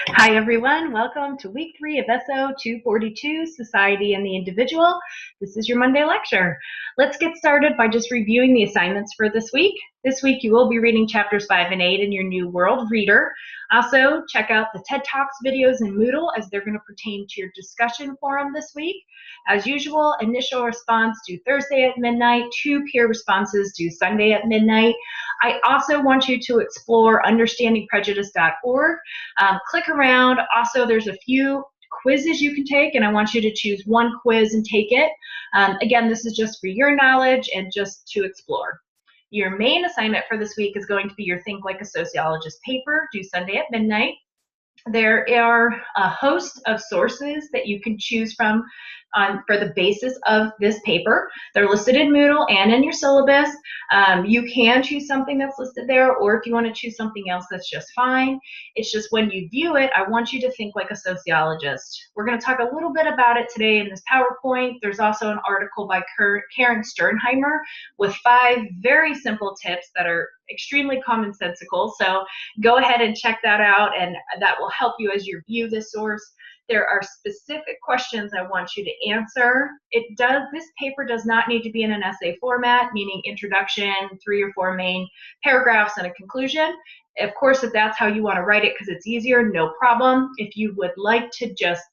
Hi everyone, welcome to week 3 of SO 242, Society and the Individual. This is your Monday lecture. Let's get started by just reviewing the assignments for this week. This week you will be reading chapters 5 and 8 in your New World Reader. Also, check out the TED Talks videos in Moodle as they're going to pertain to your discussion forum this week. As usual, initial response due Thursday at midnight, 2 peer responses due Sunday at midnight. I also want you to explore understandingprejudice.org. Click around. Also, there's a few quizzes you can take, and I want you to choose one quiz and take it. Again, this is just for your knowledge and just to explore. Your main assignment for this week is going to be your Think Like a Sociologist paper, due Sunday at midnight. There are a host of sources that you can choose from for the basis of this paper. They're listed in Moodle and in your syllabus. You can choose something that's listed there, or if you want to choose something else, that's just fine. It's just when you view it, I want you to think like a sociologist. We're going to talk a little bit about it today in this PowerPoint. There's also an article by Karen Sternheimer with 5 very simple tips that are extremely commonsensical. So go ahead and check that out, and that will help you as you view this source. There are specific questions I want you to answer. This paper does not need to be in an essay format, meaning introduction, 3 or 4 main paragraphs, and a conclusion. Of course, if that's how you want to write it because it's easier, no problem. If you would like to just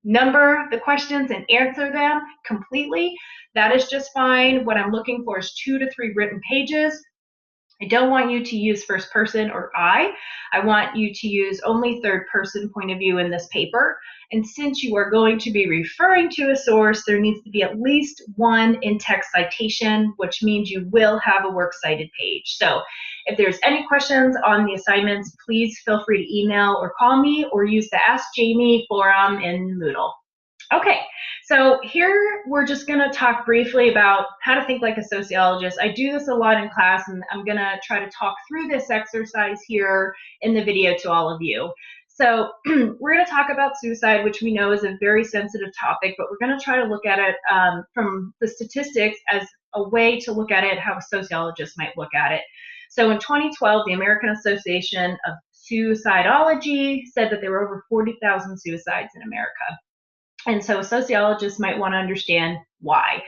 number the questions and answer them completely, that is just fine. What I'm looking for is 2 to 3 written pages. I don't want you to use first person or I. I want you to use only third person point of view in this paper. And since you are going to be referring to a source, there needs to be at least 1 in-text citation, which means you will have a works cited page. So if there's any questions on the assignments, please feel free to email or call me, or use the Ask Jamie forum in Moodle. Okay, so here we're just going to talk briefly about how to think like a sociologist. I do this a lot in class, and I'm going to try to talk through this exercise here in the video to all of you. So we're going to talk about suicide, which we know is a very sensitive topic, but we're going to try to look at it from the statistics as a way to look at it how a sociologist might look at it. So in 2012, the American Association of Suicidology said that there were over 40,000 suicides in America. And so sociologists might want to understand why.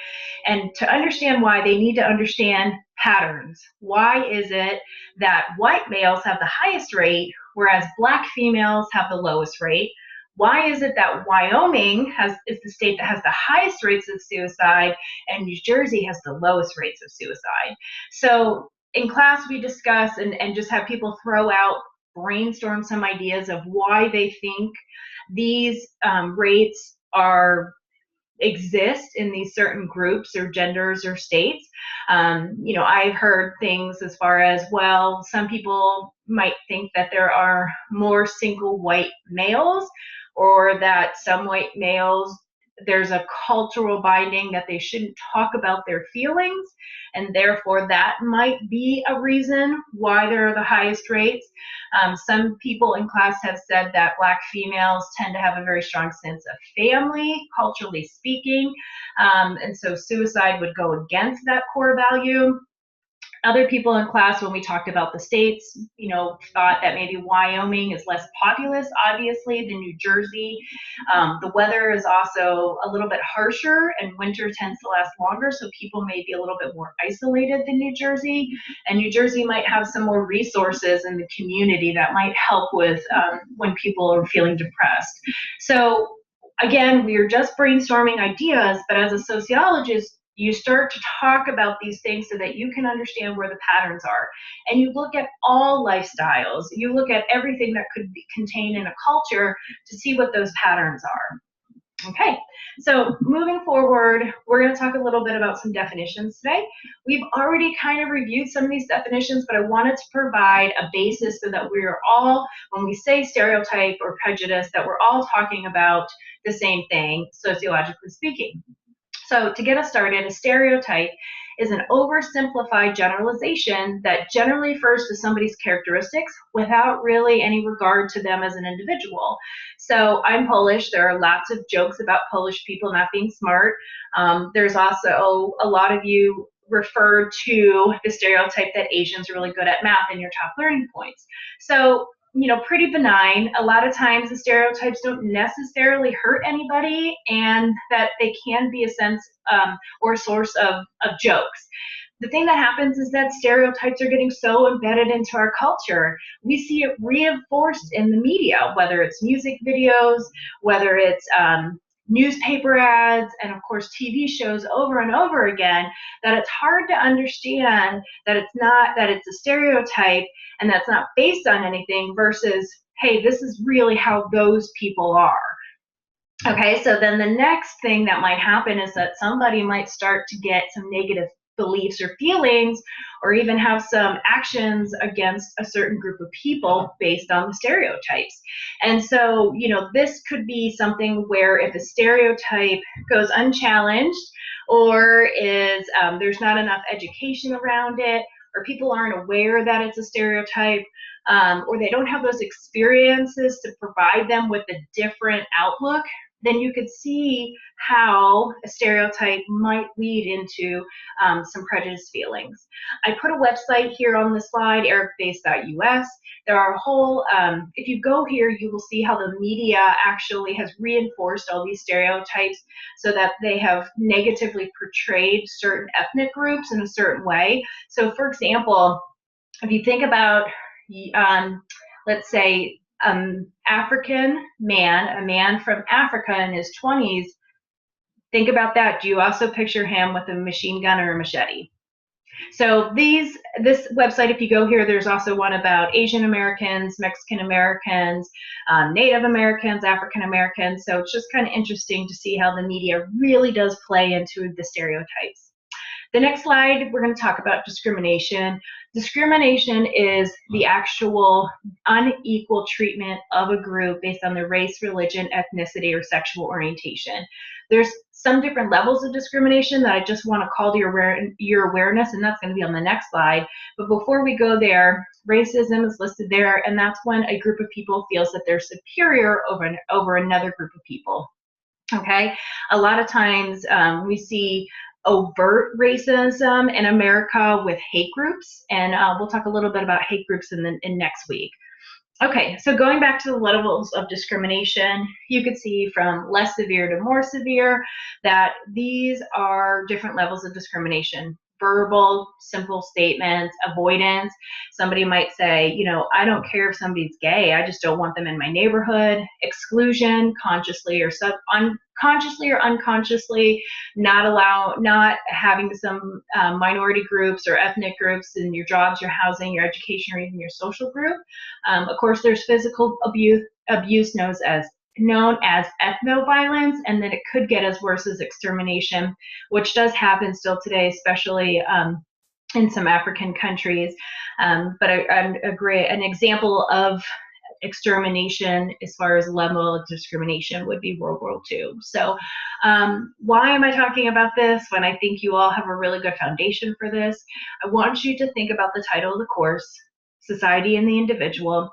And to understand why, they need to understand patterns. Why is it that white males have the highest rate, whereas black females have the lowest rate? Why is it that Wyoming is the state that has the highest rates of suicide, and New Jersey has the lowest rates of suicide? So in class, we discuss and just have people throw out, brainstorm some ideas of why they think these rates exist in these certain groups or genders or states. I've heard things as far as, well, some people might think that there are more single white males, or that some white males, there's a cultural binding that they shouldn't talk about their feelings, and therefore that might be a reason why there are the highest rates. Some people in class have said that black females tend to have a very strong sense of family, culturally speaking, and so suicide would go against that core value. Other people in class, when we talked about the states, thought that maybe Wyoming is less populous, obviously, than New Jersey. The weather is also a little bit harsher, and winter tends to last longer, so people may be a little bit more isolated than New Jersey. And New Jersey might have some more resources in the community that might help with when people are feeling depressed. So again, we are just brainstorming ideas, but as a sociologist, you start to talk about these things so that you can understand where the patterns are. And you look at all lifestyles. You look at everything that could be contained in a culture to see what those patterns are. Okay, so moving forward, we're going to talk a little bit about some definitions today. We've already kind of reviewed some of these definitions, but I wanted to provide a basis so that we're all, when we say stereotype or prejudice, that we're all talking about the same thing, sociologically speaking. So to get us started, a stereotype is an oversimplified generalization that generally refers to somebody's characteristics without really any regard to them as an individual. So I'm Polish. There are lots of jokes about Polish people not being smart. There's also a lot of you refer to the stereotype that Asians are really good at math in your top learning points. So pretty benign. A lot of times the stereotypes don't necessarily hurt anybody, and that they can be a sense or a source of jokes. The thing that happens is that stereotypes are getting so embedded into our culture. We see it reinforced in the media, whether it's music videos, whether it's newspaper ads, and of course TV shows over and over again, that it's hard to understand that it's a stereotype and that's not based on anything versus, hey, this is really how those people are. Okay, so then the next thing that might happen is that somebody might start to get some negative beliefs or feelings, or even have some actions against a certain group of people based on the stereotypes. And so, this could be something where if a stereotype goes unchallenged, or is there's not enough education around it, or people aren't aware that it's a stereotype, or they don't have those experiences to provide them with a different outlook, then you could see how a stereotype might lead into some prejudice feelings. I put a website here on the slide, ericface.us. There are a whole, if you go here, you will see how the media actually has reinforced all these stereotypes so that they have negatively portrayed certain ethnic groups in a certain way. So for example, if you think about, let's say, African man, a man from Africa in his 20s, think about that. Do you also picture him with a machine gun or a machete? So this website, if you go here, there's also one about Asian Americans, Mexican Americans, Native Americans, African Americans. So it's just kind of interesting to see how the media really does play into the stereotypes. The next slide, we're going to talk about discrimination. Discrimination is the actual unequal treatment of a group based on their race, religion, ethnicity, or sexual orientation. There's some different levels of discrimination that I just want to call to your awareness, and that's going to be on the next slide. But before we go there, racism is listed there, and that's when a group of people feels that they're superior over another group of people. Okay, a lot of times we see overt racism in America with hate groups, and we'll talk a little bit about hate groups in next week. Okay, so going back to the levels of discrimination, you could see from less severe to more severe that these are different levels of discrimination. Verbal, simple statements, avoidance. Somebody might say, I don't care if somebody's gay, I just don't want them in my neighborhood. Exclusion, consciously or unconsciously, not having some minority groups or ethnic groups in your jobs, your housing, your education, or even your social group. Of course, there's physical abuse known as ethno-violence, and then it could get as worse as extermination, which does happen still today, especially in some African countries. But an example of extermination as far as level of discrimination would be World War II. So why am I talking about this when I think you all have a really good foundation for this? I want you to think about the title of the course, Society and the Individual,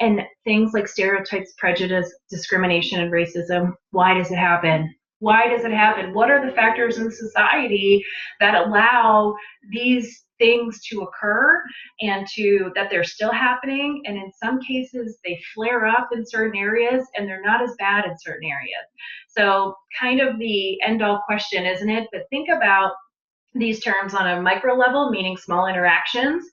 and things like stereotypes, prejudice, discrimination, and racism. Why does it happen? Why does it happen? What are the factors in society that allow these things to occur and that they're still happening? And in some cases, they flare up in certain areas and they're not as bad in certain areas. So kind of the end-all question, isn't it? But think about these terms on a micro level, meaning small interactions,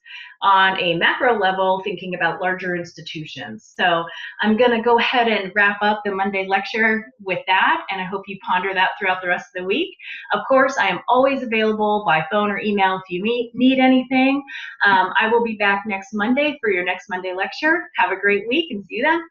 on a macro level, thinking about larger institutions. So I'm going to go ahead and wrap up the Monday lecture with that, and I hope you ponder that throughout the rest of the week. Of course, I am always available by phone or email if you need anything. I will be back next Monday for your next Monday lecture. Have a great week and see you then.